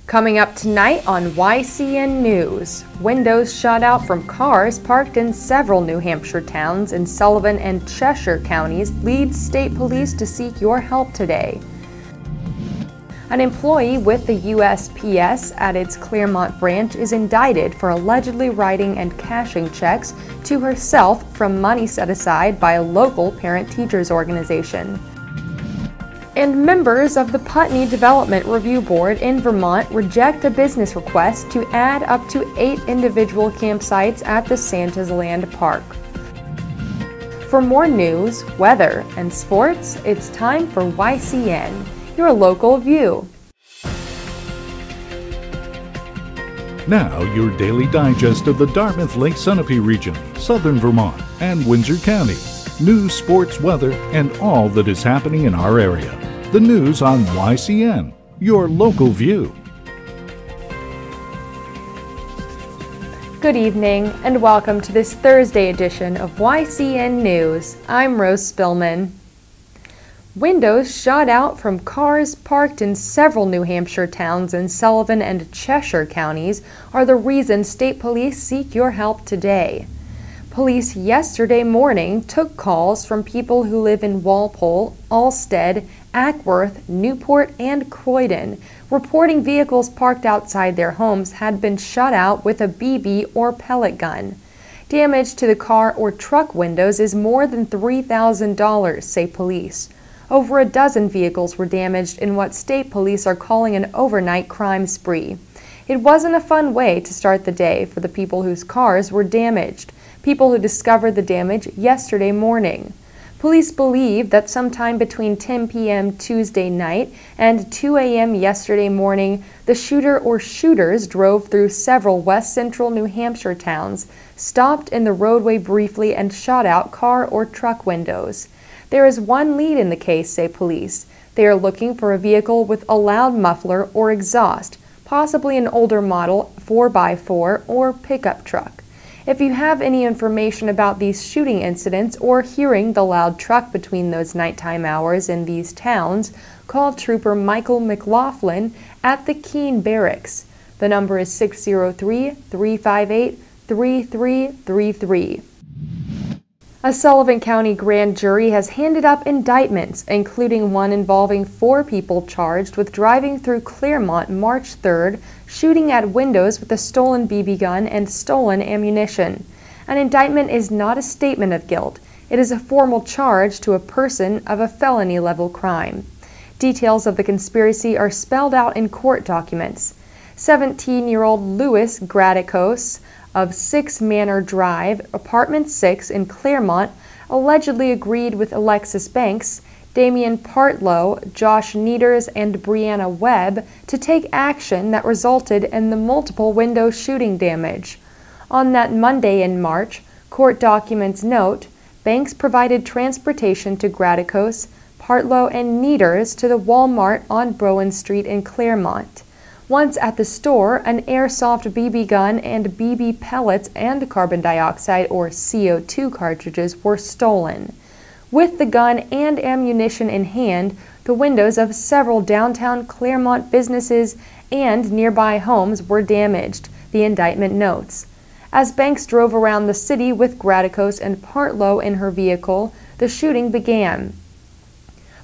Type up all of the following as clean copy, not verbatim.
Coming up tonight on YCN News, windows shot out from cars parked in several New Hampshire towns in Sullivan and Cheshire counties leads state police to seek your help today. An employee with the USPS at its Claremont branch is indicted for allegedly writing and cashing checks to herself from money set aside by a local parent-teachers organization. And members of the Putney Development Review Board in Vermont reject a business request to add up to 8 individual campsites at the Santa's Land Park. For more news, weather, and sports, it's time for YCN, your local view. Now, your daily digest of the Dartmouth Lake Sunapee region, southern Vermont, and Windsor County. News, sports, weather, and all that is happening in our area. The news on YCN, your local view. Good evening and welcome to this Thursday edition of YCN News. I'm Rose Spillman. Windows shot out from cars parked in several New Hampshire towns in Sullivan and Cheshire counties are the reason state police seek your help today. Police yesterday morning took calls from people who live in Walpole, Alstead, Ackworth, Newport, and Croydon, reporting vehicles parked outside their homes had been shot out with a BB or pellet gun. Damage to the car or truck windows is more than $3,000, say police. Over a dozen vehicles were damaged in what state police are calling an overnight crime spree. It wasn't a fun way to start the day for the people whose cars were damaged, people who discovered the damage yesterday morning. Police believe that sometime between 10 p.m. Tuesday night and 2 a.m. yesterday morning, the shooter or shooters drove through several west central New Hampshire towns, stopped in the roadway briefly, and shot out car or truck windows. There is one lead in the case, say police. They are looking for a vehicle with a loud muffler or exhaust, possibly an older model 4x4 or pickup truck. If you have any information about these shooting incidents or hearing the loud truck between those nighttime hours in these towns, call Trooper Michael McLaughlin at the Keene Barracks. The number is 603-358-3333. A Sullivan County grand jury has handed up indictments, including one involving 4 people charged with driving through Claremont March 3rd, shooting at windows with a stolen BB gun and stolen ammunition. An indictment is not a statement of guilt. It is a formal charge to a person of a felony-level crime. Details of the conspiracy are spelled out in court documents. 17-year-old Louis Gradicos of 6 Manor Drive, Apartment 6 in Claremont, allegedly agreed with Alexis Banks, Damian Partlow, Josh Nieders, and Brianna Webb to take action that resulted in the multiple window shooting damage. On that Monday in March, court documents note, Banks provided transportation to Gradicos, Partlow, and Nieders to the Walmart on Browen Street in Claremont. Once at the store, an airsoft BB gun and BB pellets and carbon dioxide or CO2 cartridges were stolen. With the gun and ammunition in hand, the windows of several downtown Claremont businesses and nearby homes were damaged, the indictment notes. As Banks drove around the city with Gradicos and Partlow in her vehicle, the shooting began.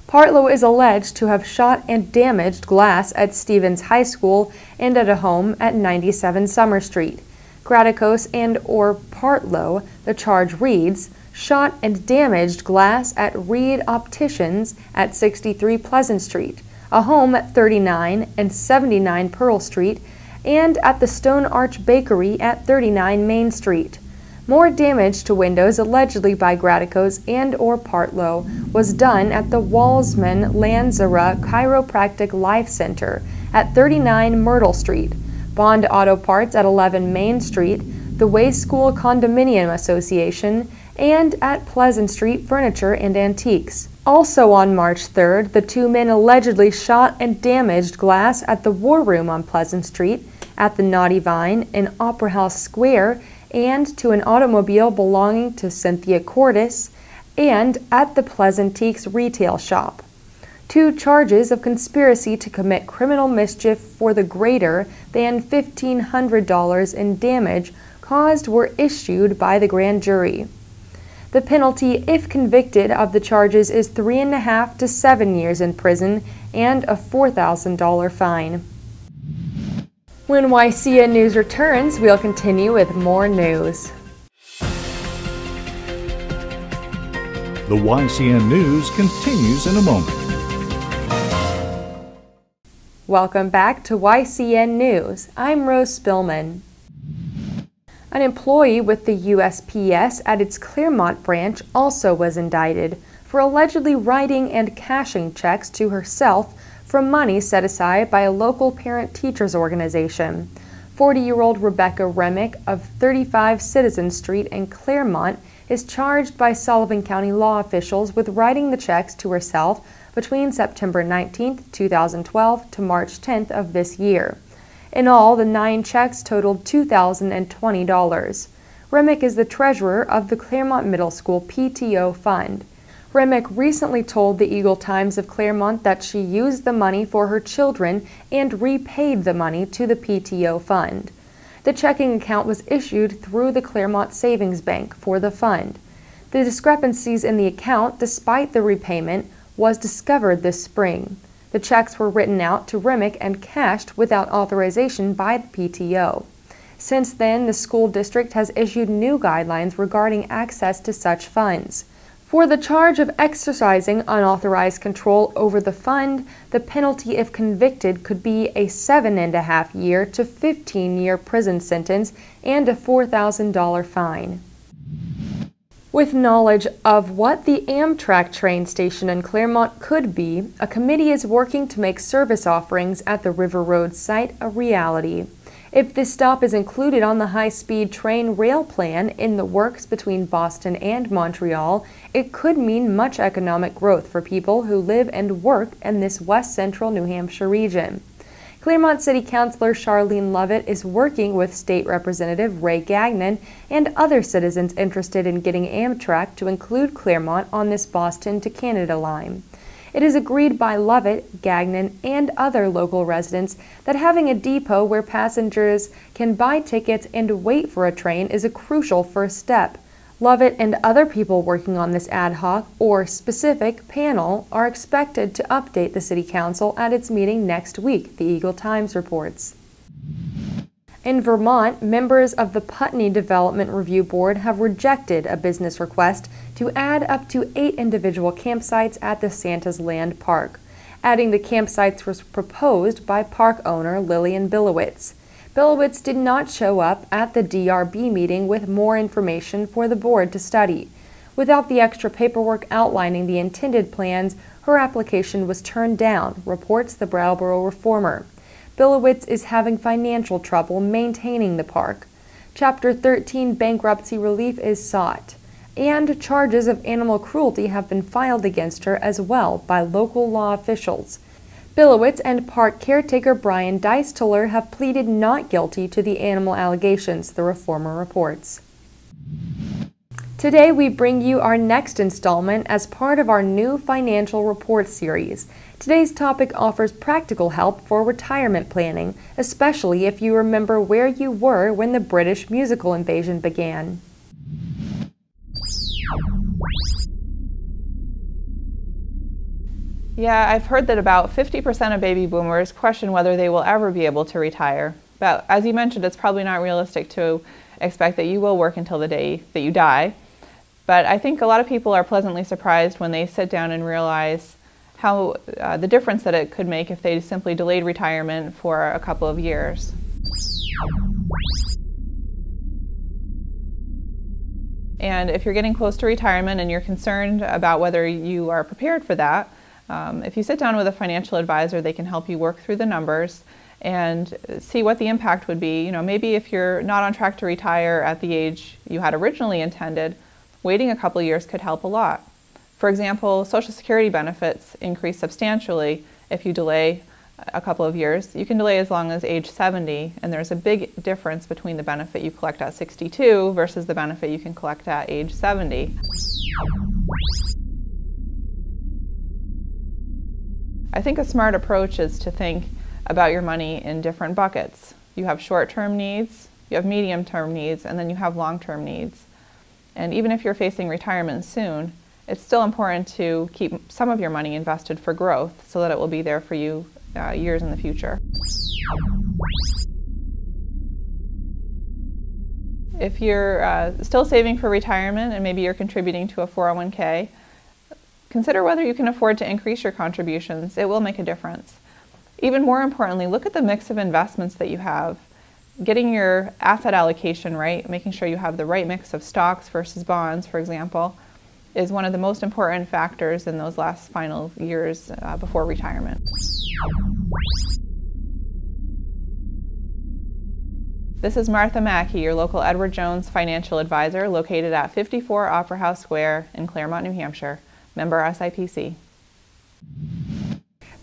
Partlow is alleged to have shot and damaged glass at Stevens High School and at a home at 97 Summer Street. Gradicos and or Partlow, the charge reads, shot and damaged glass at Reed Opticians at 63 Pleasant Street, a home at 39 and 79 Pearl Street, and at the Stone Arch Bakery at 39 Main Street. More damage to windows allegedly by Gradicos and or Partlow was done at the Walsman Lanzera Chiropractic Life Center at 39 Myrtle Street, Bond Auto Parts at 11 Main Street, the Way School Condominium Association, and at Pleasant Street Furniture and Antiques. Also on March 3rd, the 2 men allegedly shot and damaged glass at the War Room on Pleasant Street, at the Naughty Vine in Opera House Square, and to an automobile belonging to Cynthia Cordes, and at the Pleasantiques retail shop. 2 charges of conspiracy to commit criminal mischief for the greater than $1,500 in damage caused were issued by the grand jury. The penalty, if convicted of the charges, is 3.5 to 7 years in prison and a $4,000 fine. When YCN News returns, we'll continue with more news. The YCN News continues in a moment. Welcome back to YCN News. I'm Rose Spillman. An employee with the USPS at its Claremont branch also was indicted for allegedly writing and cashing checks to herself from money set aside by a local parent-teachers organization. 40-year-old Rebecca Remick of 35 Citizen Street in Claremont is charged by Sullivan County law officials with writing the checks to herself between September 19, 2012 to March 10th of this year. In all, the 9 checks totaled $2,020. Remick is the treasurer of the Claremont Middle School PTO Fund. Remick recently told the Eagle Times of Claremont that she used the money for her children and repaid the money to the PTO Fund. The checking account was issued through the Claremont Savings Bank for the fund. The discrepancies in the account, despite the repayment, was discovered this spring. The checks were written out to Remick and cashed without authorization by the PTO. Since then, the school district has issued new guidelines regarding access to such funds. For the charge of exercising unauthorized control over the fund, the penalty, if convicted, could be a 7.5-year to 15-year prison sentence and a $4,000 fine. With knowledge of what the Amtrak train station in Claremont could be, a committee is working to make service offerings at the River Road site a reality. If this stop is included on the high-speed train rail plan in the works between Boston and Montreal, it could mean much economic growth for people who live and work in this west-central New Hampshire region. Claremont City Councilor Charlene Lovett is working with State Representative Ray Gagnon and other citizens interested in getting Amtrak to include Claremont on this Boston to Canada line. It is agreed by Lovett, Gagnon, and other local residents that having a depot where passengers can buy tickets and wait for a train is a crucial first step. Lovett and other people working on this ad hoc or specific panel are expected to update the City Council at its meeting next week, the Eagle Times reports. In Vermont, members of the Putney Development Review Board have rejected a business request to add up to 8 individual campsites at the Santa's Land Park. Adding the campsites was proposed by park owner Lillian Billowitz. Billowitz did not show up at the DRB meeting with more information for the board to study. Without the extra paperwork outlining the intended plans, her application was turned down, reports the Brattleboro Reformer. Billowitz is having financial trouble maintaining the park. Chapter 13 bankruptcy relief is sought, and charges of animal cruelty have been filed against her as well by local law officials. Billowitz and park caretaker Brian Deisteler have pleaded not guilty to the animal allegations, the Reformer reports. Today we bring you our next installment as part of our new financial report series. Today's topic offers practical help for retirement planning, especially if you remember where you were when the British musical invasion began. Yeah, I've heard that about 50% of baby boomers question whether they will ever be able to retire. But as you mentioned, it's probably not realistic to expect that you will work until the day that you die. But I think a lot of people are pleasantly surprised when they sit down and realize how the difference that it could make if they simply delayed retirement for a couple of years. And if you're getting close to retirement and you're concerned about whether you are prepared for that, if you sit down with a financial advisor, they can help you work through the numbers and see what the impact would be. You know, maybe if you're not on track to retire at the age you had originally intended, waiting a couple of years could help a lot. For example, Social Security benefits increase substantially if you delay a couple of years. You can delay as long as age 70, and there's a big difference between the benefit you collect at 62 versus the benefit you can collect at age 70. I think a smart approach is to think about your money in different buckets. You have short-term needs, you have medium-term needs, and then you have long-term needs. And even if you're facing retirement soon, it's still important to keep some of your money invested for growth so that it will be there for you years in the future. If you're still saving for retirement and maybe you're contributing to a 401k, consider whether you can afford to increase your contributions. It will make a difference. Even more importantly, look at the mix of investments that you have. Getting your asset allocation right, making sure you have the right mix of stocks versus bonds, for example, is one of the most important factors in those last final years before retirement. This is Martha Mackey, your local Edward Jones financial advisor, located at 54 Opera House Square in Claremont, New Hampshire. Member SIPC.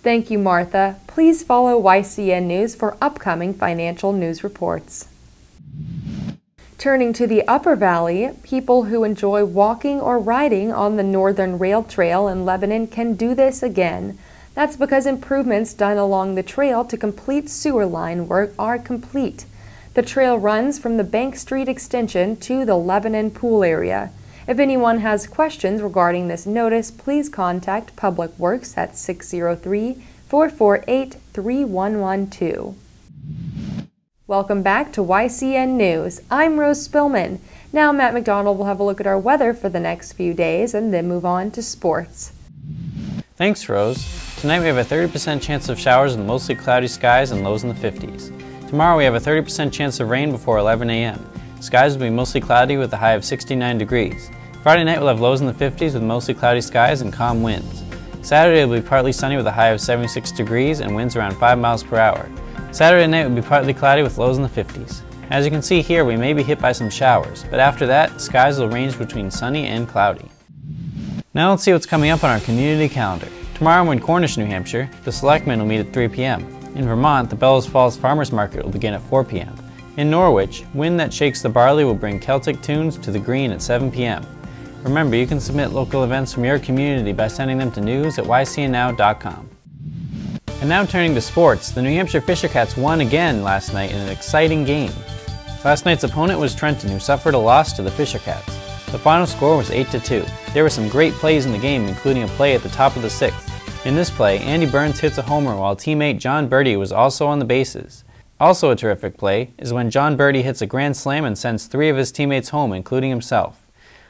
Thank you, Martha. Please follow YCN News for upcoming financial news reports. Turning to the Upper Valley, people who enjoy walking or riding on the Northern Rail Trail in Lebanon can do this again. That's because improvements done along the trail to complete sewer line work are complete. The trail runs from the Bank Street extension to the Lebanon Pool area. If anyone has questions regarding this notice, please contact Public Works at 603-448-3112. Welcome back to YCN News. I'm Rose Spillman. Now Matt McDonald will have a look at our weather for the next few days and then move on to sports. Thanks, Rose. Tonight we have a 30% chance of showers with mostly cloudy skies and lows in the 50s. Tomorrow we have a 30% chance of rain before 11 a.m. Skies will be mostly cloudy with a high of 69 degrees. Friday night we'll have lows in the 50s with mostly cloudy skies and calm winds. Saturday will be partly sunny with a high of 76 degrees and winds around 5 miles per hour. Saturday night will be partly cloudy with lows in the 50s. As you can see here, we may be hit by some showers, but after that, skies will range between sunny and cloudy. Now let's see what's coming up on our community calendar. Tomorrow in Cornish, New Hampshire, the Selectmen will meet at 3 p.m. In Vermont, the Bellows Falls Farmers Market will begin at 4 p.m. In Norwich, Wind That Shakes the Barley will bring Celtic tunes to the green at 7 p.m. Remember, you can submit local events from your community by sending them to news@ycnnow.com. And now turning to sports, the New Hampshire Fisher Cats won again last night in an exciting game. Last night's opponent was Trenton, who suffered a loss to the Fisher Cats. The final score was 8-2. There were some great plays in the game, including a play at the top of the 6th. In this play, Andy Burns hits a homer while teammate John Birdie was also on the bases. Also a terrific play is when John Birdie hits a grand slam and sends 3 of his teammates home, including himself.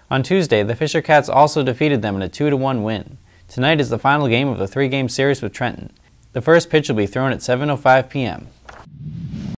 On Tuesday, the Fisher Cats also defeated them in a 2-1 win. Tonight is the final game of the 3-game series with Trenton. The first pitch will be thrown at 7:05 p.m.